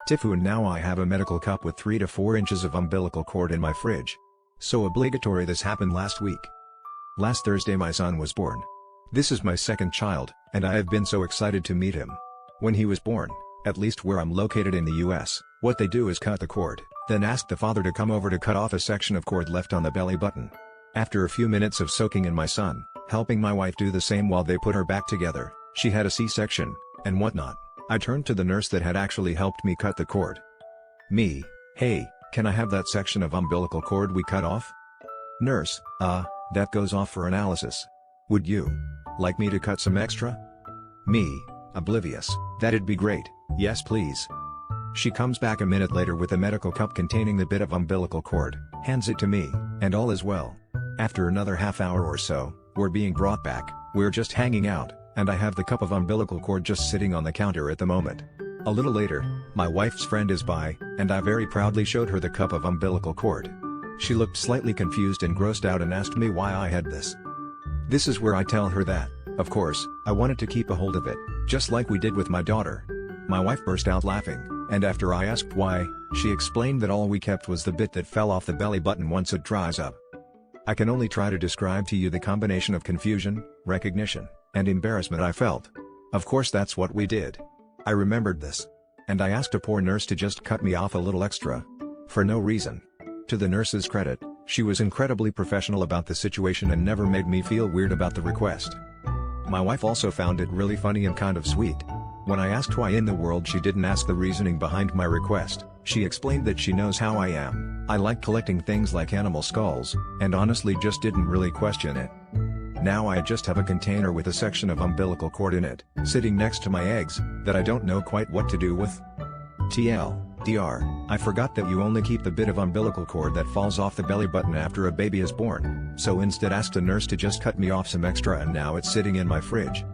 Typhoon. Now I have a medical cup with 3 to 4 inches of umbilical cord in my fridge. So obligatory. This happened last week. Last Thursday my son was born. This is my second child, and I have been so excited to meet him. When he was born, at least where I'm located in the US, what they do is cut the cord, then ask the father to come over to cut off a section of cord left on the belly button. After a few minutes of soaking in my son, helping my wife do the same while they put her back together, she had a C-section, and whatnot, I turned to the nurse that had actually helped me cut the cord. Me: "Hey, can I have that section of umbilical cord we cut off?" Nurse: that goes off for analysis. Would you like me to cut some extra?" Me: oblivious: "That'd be great, yes please." She comes back a minute later with a medical cup containing the bit of umbilical cord, hands it to me, and all is well. After another half hour or so, we're being brought back, we're just hanging out, and I have the cup of umbilical cord just sitting on the counter at the moment. A little later, my wife's friend is by, and I very proudly showed her the cup of umbilical cord. She looked slightly confused and grossed out and asked me why I had this. This is where I tell her that, of course, I wanted to keep a hold of it, just like we did with my daughter. My wife burst out laughing, and after I asked why, she explained that all we kept was the bit that fell off the belly button once it dries up. I can only try to describe to you the combination of confusion, recognition, and embarrassment I felt. Of course that's what we did. I remembered this. And I asked a poor nurse to just cut me off a little extra. For no reason. To the nurse's credit, she was incredibly professional about the situation and never made me feel weird about the request. My wife also found it really funny and kind of sweet. When I asked why in the world she didn't ask the reasoning behind my request, she explained that she knows how I am. I like collecting things like animal skulls, and honestly just didn't really question it. Now I just have a container with a section of umbilical cord in it, sitting next to my eggs, that I don't know quite what to do with. TLDR, I forgot that you only keep the bit of umbilical cord that falls off the belly button after a baby is born, so instead asked a nurse to just cut me off some extra and now it's sitting in my fridge.